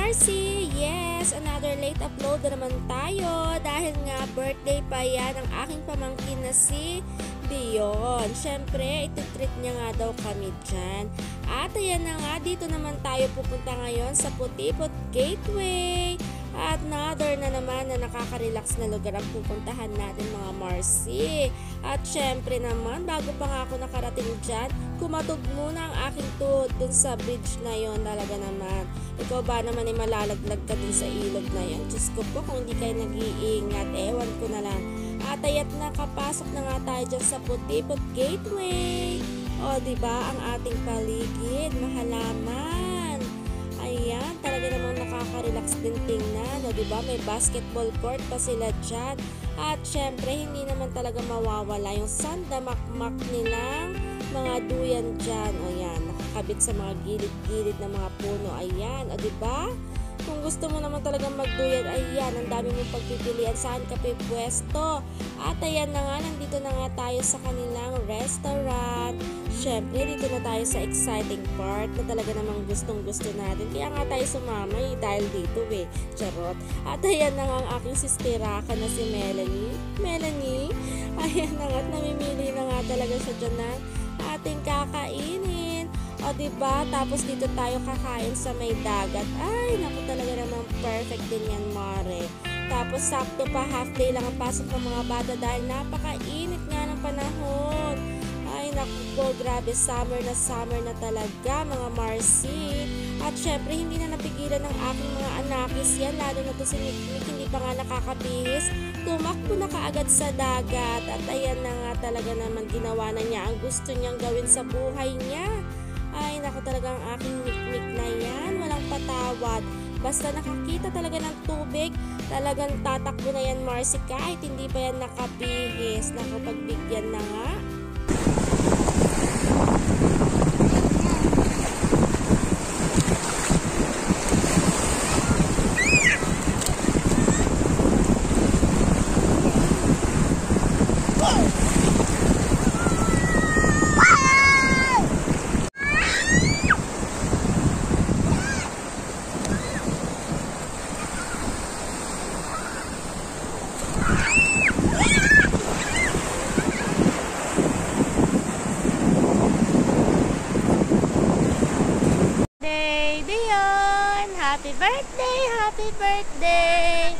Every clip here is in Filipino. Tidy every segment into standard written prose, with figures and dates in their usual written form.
Marcy! Yes, another late upload na naman tayo dahil nga birthday pa yan ng aking pamangkin na si Dion. Siyempre, ititreat niya nga daw kami dyan. At ayan na nga, dito naman tayo pupunta ngayon sa Putipot Gateway. At another na naman na nakaka-relax na lugar ang pupuntahan natin mga Marcy. At syempre naman, bago pa nga ako nakarating dyan, kumatog muna ang aking tuhod dun sa bridge na yon. Talaga naman, ikaw ba naman ay malalaglag ka dun sa ilog na yon? Diyos ko po, kung hindi kayo nag-iingat, ewan ko na lang. At ayat nakapasok na nga tayo dyan sa Putipot Gateway. O diba, ang ating paligid, mahalaman. Ayan, talaga namang nakaka-relax din tingnan. O diba, may basketball court pa sila dyan. At syempre, hindi naman talaga mawawala yung sandamakmak nilang mga duyan dyan. O yan, nakakabit sa mga gilid-gilid ng mga puno. Ayan, o diba? Kung gusto mo naman talagang magduyan, ayan, ang dami mong pagpipilian saan ka pwesto. At ayan na nga, nandito na nga tayo sa kanilang restaurant. Syempre, dito na tayo sa exciting part na talaga namang gustong-gusto natin. Kaya nga tayo sumama dahil dito Charot. At ayan na nga ang aking sisteraka na si Melanie. Melanie, ayan na nga, namimili na nga talaga siya dyan na ating kakainin. O diba, tapos dito tayo kakain sa may dagat. Ay, naku, talaga namang perfect din yan, Mare. Tapos sakto pa, half day lang ang pasok ng mga bata dahil napakainit nga ng panahon. Ay, naku po, grabe, summer na talaga, mga Marcy. At syempre, hindi na napigilan ng aking mga anakis yan, lalo na to si Nick, hindi pa nga nakakabihis. Tumakbo na kaagad sa dagat. At ayan na nga talaga naman, ginawa na niya ang gusto niyang gawin sa buhay niya. Ay, naku, talagang aking mikmik na yan. Walang patawad. Basta nakakita talaga ng tubig, talagang tatakbo na yan, Marcy, kahit hindi pa yan nakabihis. Naku, pagbigyan na nga. Happy birthday! Happy birthday!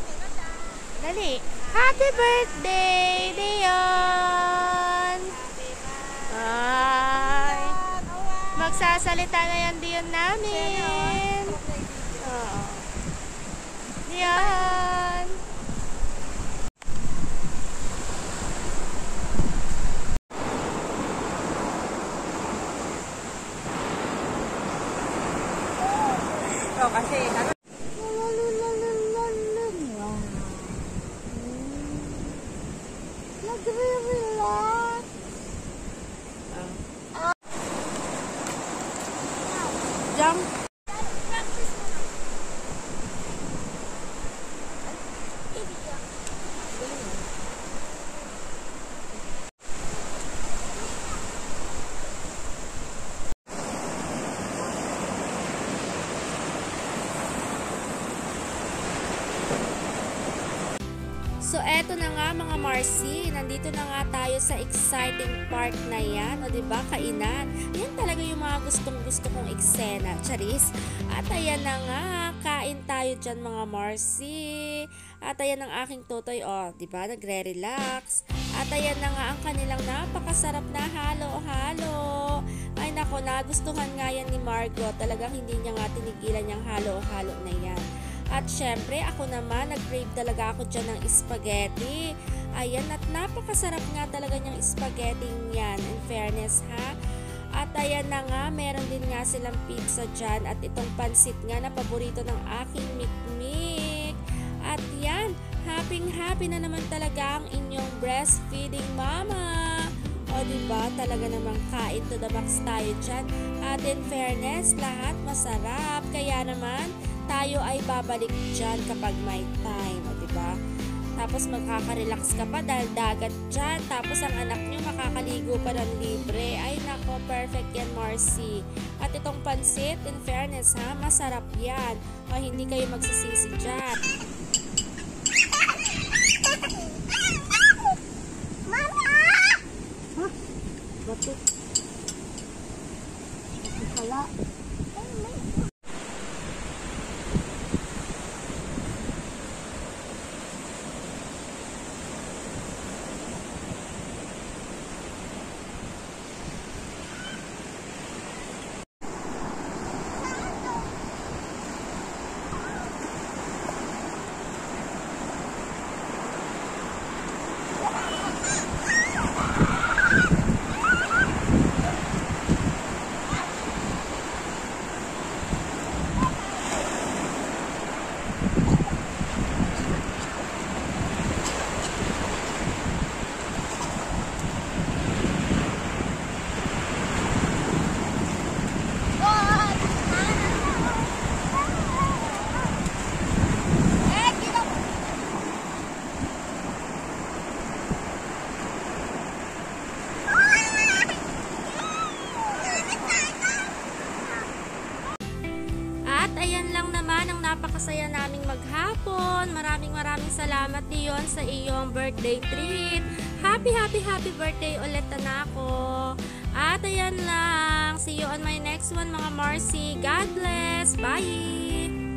Dali! Happy birthday, Dion! Ay! Magsasalita na yan, Dion namin! Oh. Dion! Oh, kasi nagre-relax. Jump. So, eto na nga mga Marcy, nandito na nga tayo sa exciting part na yan, o diba, kainan. Yan talaga yung mga gustong-gusto kong eksena, charis. At ayan na nga, kain tayo dyan mga Marcy. At ayan ang aking totoy, o, diba, nagre-relax. At ayan na nga ang kanilang napakasarap na halo-halo. Ay nako, nagustuhan nga yan ni Margot. Talagang hindi niya nga tinigilan yung halo-halo na yan. At syempre, ako naman, nag-crave talaga ako dyan ng spaghetti. Ayan, at napakasarap nga talaga niyang spaghetti yan, in fairness ha. At ayan na nga, meron din nga silang pizza dyan. At itong pansit nga na paborito ng aking mikmik. At yan, happy na naman talaga ang inyong breastfeeding mama. O diba, talaga namang kain to the max tayo dyan. At in fairness, lahat masarap. Kaya naman, tayo ay babalik dyan kapag may time, o diba? Tapos magkaka-relax ka pa dahil dagat dyan. Tapos ang anak nyo makakaligo pa ng libre. Ay nako, perfect yan, Marcy. At itong pansit, in fairness ha, masarap yan. O hindi kayo magsisisi dyan. Bato. Kala. Ayan lang naman ang napakasaya naming maghapon. Maraming salamat Dion sa iyong birthday treat. Happy birthday ulit Tanako. At ayan lang. See you on my next one mga Marcy. God bless. Bye!